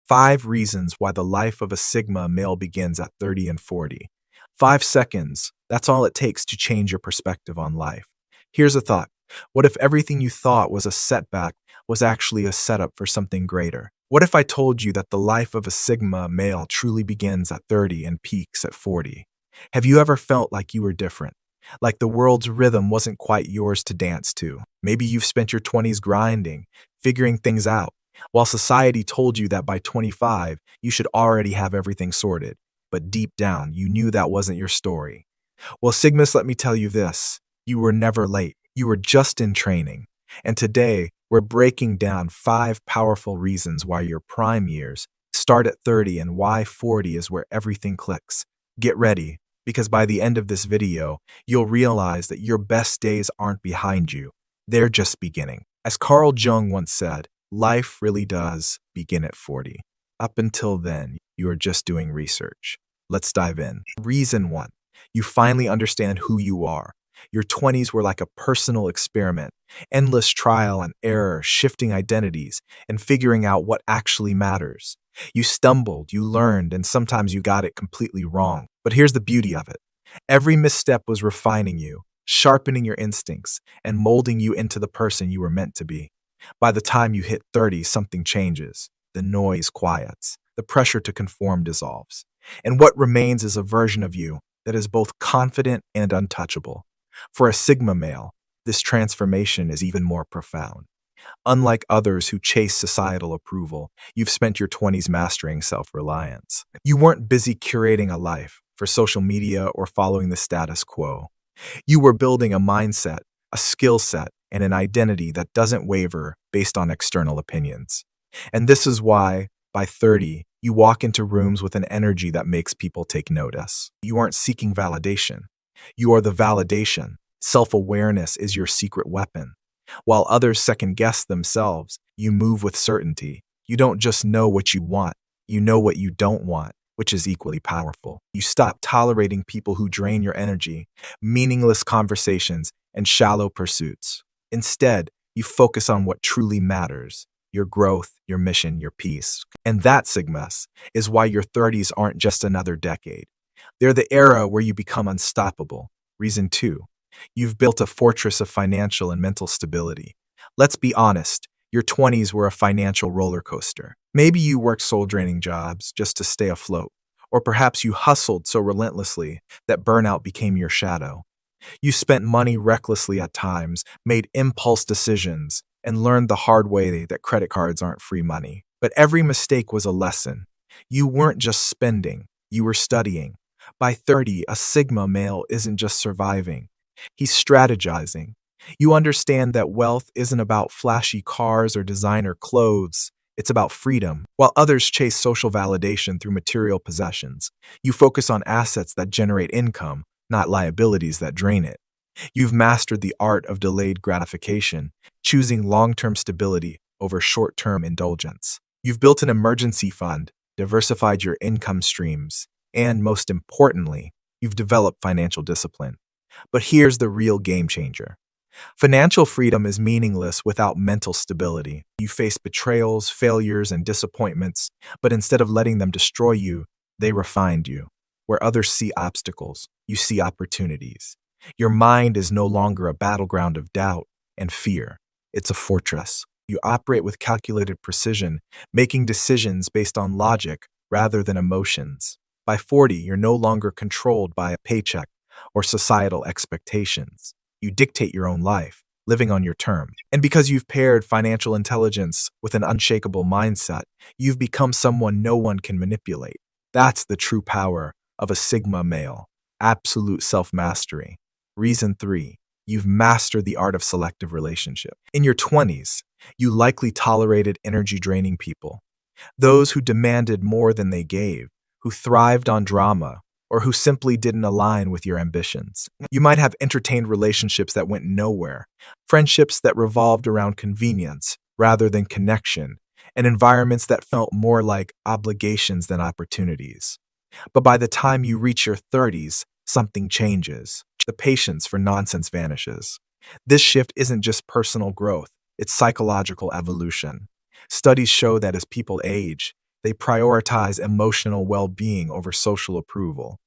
5 reasons why the life of a Sigma male begins at 30 and 40. 5 seconds, that's all it takes to change your perspective on life. Here's a thought. What if everything you thought was a setback was actually a setup for something greater? What if I told you that the life of a Sigma male truly begins at 30 and peaks at 40? Have you ever felt like you were different? Like the world's rhythm wasn't quite yours to dance to? Maybe you've spent your 20s grinding, figuring things out, while society told you that by 25, you should already have everything sorted. But deep down, you knew that wasn't your story. Well, Sigmas, let me tell you this. You were never late. You were just in training. And today, we're breaking down 5 powerful reasons why your prime years start at 30 and why 40 is where everything clicks. Get ready, because by the end of this video, you'll realize that your best days aren't behind you. They're just beginning. As Carl Jung once said, life really does begin at 40. Up until then, you are just doing research. Let's dive in. Reason 1. You finally understand who you are. Your 20s were like a personal experiment, endless trial and error, shifting identities, and figuring out what actually matters. You stumbled, you learned, and sometimes you got it completely wrong. But here's the beauty of it. Every misstep was refining you, sharpening your instincts, and molding you into the person you were meant to be. By the time you hit 30, something changes. The noise quiets. The pressure to conform dissolves. And what remains is a version of you that is both confident and untouchable. For a Sigma male, this transformation is even more profound. Unlike others who chase societal approval, you've spent your 20s mastering self-reliance. You weren't busy curating a life for social media or following the status quo. You were building a mindset, a skill set, and an identity that doesn't waver based on external opinions. And this is why, by 30, you walk into rooms with an energy that makes people take notice. You aren't seeking validation. You are the validation. Self-awareness is your secret weapon. While others second-guess themselves, you move with certainty. You don't just know what you want, you know what you don't want, which is equally powerful. You stop tolerating people who drain your energy, meaningless conversations, and shallow pursuits. Instead, you focus on what truly matters, your growth, your mission, your peace. And that, Sigmas, is why your 30s aren't just another decade. They're the era where you become unstoppable. Reason 2. You've built a fortress of financial and mental stability. Let's be honest, your 20s were a financial roller coaster. Maybe you worked soul-draining jobs just to stay afloat, or perhaps you hustled so relentlessly that burnout became your shadow. You spent money recklessly at times, made impulse decisions, and learned the hard way that credit cards aren't free money. But every mistake was a lesson. You weren't just spending, you were studying. By 30, a Sigma male isn't just surviving. He's strategizing. You understand that wealth isn't about flashy cars or designer clothes. It's about freedom. While others chase social validation through material possessions, you focus on assets that generate income, not liabilities that drain it. You've mastered the art of delayed gratification, choosing long-term stability over short-term indulgence. You've built an emergency fund, diversified your income streams, and most importantly, you've developed financial discipline. But here's the real game changer. Financial freedom is meaningless without mental stability. You face betrayals, failures, and disappointments, but instead of letting them destroy you, they refined you. Where others see obstacles, you see opportunities. Your mind is no longer a battleground of doubt and fear. It's a fortress. You operate with calculated precision, making decisions based on logic rather than emotions. By 40, you're no longer controlled by a paycheck or societal expectations. You dictate your own life, living on your terms. And because you've paired financial intelligence with an unshakable mindset, you've become someone no one can manipulate. That's the true power of a Sigma male. Absolute self-mastery. Reason 3. You've mastered the art of selective relationship. In your 20s, you likely tolerated energy-draining people. Those who demanded more than they gave, who thrived on drama, or who simply didn't align with your ambitions. You might have entertained relationships that went nowhere, friendships that revolved around convenience rather than connection, and environments that felt more like obligations than opportunities. But by the time you reach your 30s, something changes. The patience for nonsense vanishes. This shift isn't just personal growth, it's psychological evolution. Studies show that as people age, They prioritize emotional well-being over social approval.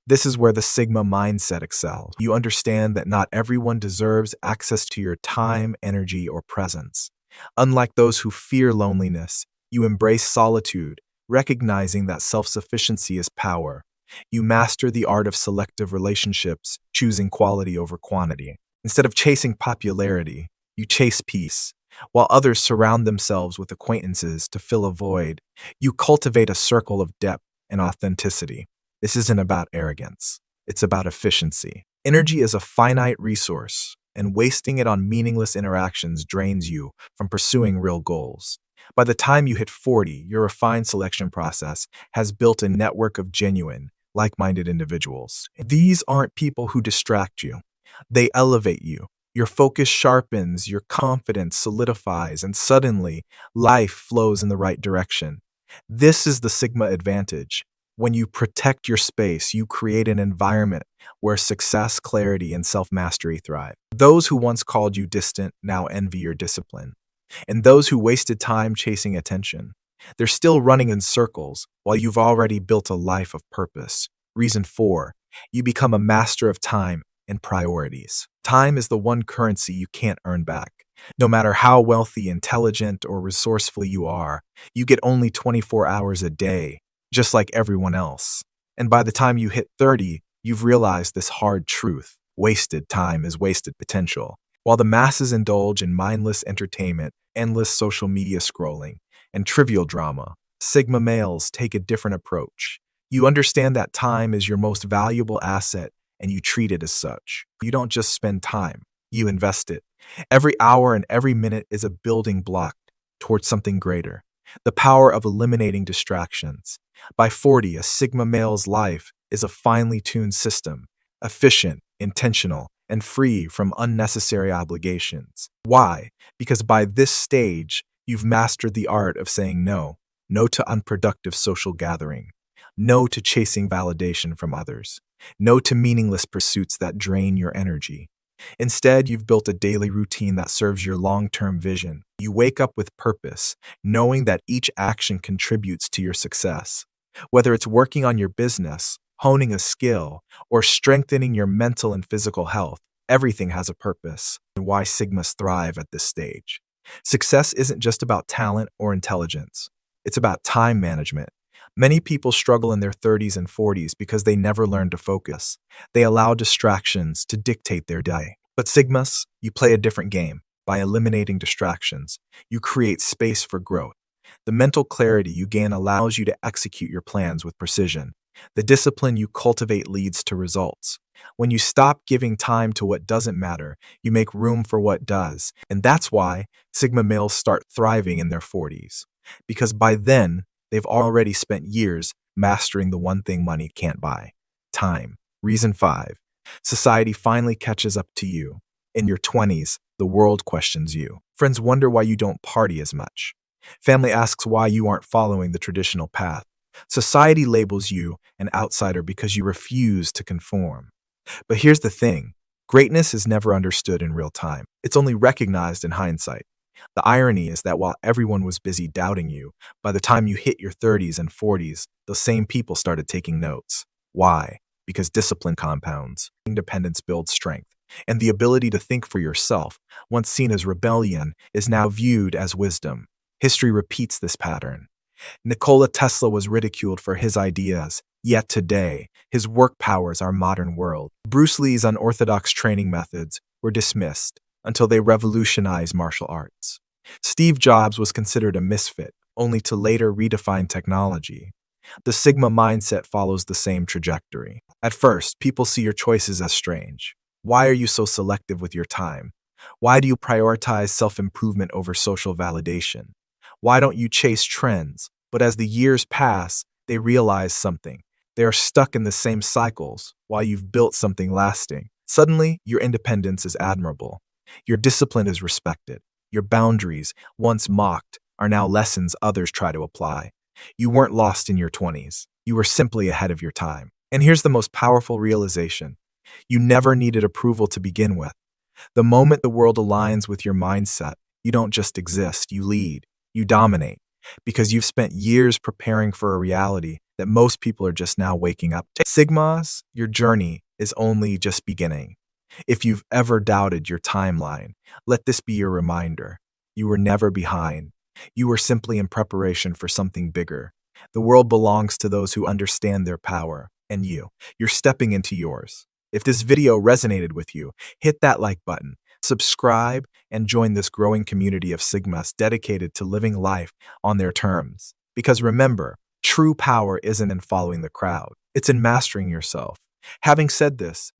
This is where the Sigma mindset excels. You understand that not everyone deserves access to your time, energy, or presence. Unlike those who fear loneliness, you embrace solitude, recognizing that self-sufficiency is power. You master the art of selective relationships, choosing quality over quantity. Instead of chasing popularity, you chase peace. While others surround themselves with acquaintances to fill a void, you cultivate a circle of depth and authenticity. This isn't about arrogance. It's about efficiency. Energy is a finite resource, and wasting it on meaningless interactions drains you from pursuing real goals. By the time you hit 40, your refined selection process has built a network of genuine, like-minded individuals. These aren't people who distract you. They elevate you. Your focus sharpens, your confidence solidifies, and suddenly, life flows in the right direction. This is the Sigma advantage. When you protect your space, you create an environment where success, clarity, and self-mastery thrive. Those who once called you distant now envy your discipline. And those who wasted time chasing attention, they're still running in circles while you've already built a life of purpose. Reason 4, you become a master of time and priorities. Time is the one currency you can't earn back. No matter how wealthy, intelligent, or resourceful you are, you get only 24 hours a day, just like everyone else. And by the time you hit 30, you've realized this hard truth. Wasted time is wasted potential. While the masses indulge in mindless entertainment, endless social media scrolling, and trivial drama, Sigma males take a different approach. You understand that time is your most valuable asset, and you treat it as such. You don't just spend time, you invest it. Every hour and every minute is a building block towards something greater. The power of eliminating distractions. By 40, a Sigma male's life is a finely tuned system, efficient, intentional, and free from unnecessary obligations. Why? Because by this stage, you've mastered the art of saying no. No to unproductive social gathering. No to chasing validation from others. No to meaningless pursuits that drain your energy. Instead, you've built a daily routine that serves your long-term vision. You wake up with purpose, knowing that each action contributes to your success. Whether it's working on your business, honing a skill, or strengthening your mental and physical health, everything has a purpose. And why Sigmas thrive at this stage. Success isn't just about talent or intelligence. It's about time management. Many people struggle in their 30s and 40s because they never learn to focus. They allow distractions to dictate their day. But Sigmas, you play a different game. By eliminating distractions, you create space for growth. The mental clarity you gain allows you to execute your plans with precision. The discipline you cultivate leads to results. When you stop giving time to what doesn't matter, you make room for what does. And that's why Sigma males start thriving in their 40s. Because by then, they've already spent years mastering the one thing money can't buy: time. Reason 5. Society finally catches up to you. In your 20s, the world questions you. Friends wonder why you don't party as much. Family asks why you aren't following the traditional path. Society labels you an outsider because you refuse to conform. But here's the thing. Greatness is never understood in real time. It's only recognized in hindsight. The irony is that while everyone was busy doubting you, by the time you hit your 30s and 40s, those same people started taking notes. Why? Because discipline compounds. Independence builds strength. And the ability to think for yourself, once seen as rebellion, is now viewed as wisdom. History repeats this pattern. Nikola Tesla was ridiculed for his ideas, yet today, his work powers our modern world. Bruce Lee's unorthodox training methods were dismissed until they revolutionized martial arts. Steve Jobs was considered a misfit, only to later redefine technology. The Sigma mindset follows the same trajectory. At first, people see your choices as strange. Why are you so selective with your time? Why do you prioritize self-improvement over social validation? Why don't you chase trends? But as the years pass, they realize something. They are stuck in the same cycles while you've built something lasting. Suddenly, your independence is admirable. Your discipline is respected. Your boundaries, once mocked, are now lessons others try to apply. You weren't lost in your 20s. You were simply ahead of your time. And here's the most powerful realization. You never needed approval to begin with. The moment the world aligns with your mindset, you don't just exist, you lead, you dominate. because you've spent years preparing for a reality that most people are just now waking up to. Sigmas, your journey is only just beginning. If you've ever doubted your timeline, let this be your reminder. You were never behind. You were simply in preparation for something bigger. The world belongs to those who understand their power, and you're stepping into yours. If this video resonated with you, hit that like button, subscribe, and join this growing community of Sigmas dedicated to living life on their terms. Because remember, true power isn't in following the crowd, it's in mastering yourself. Having said this,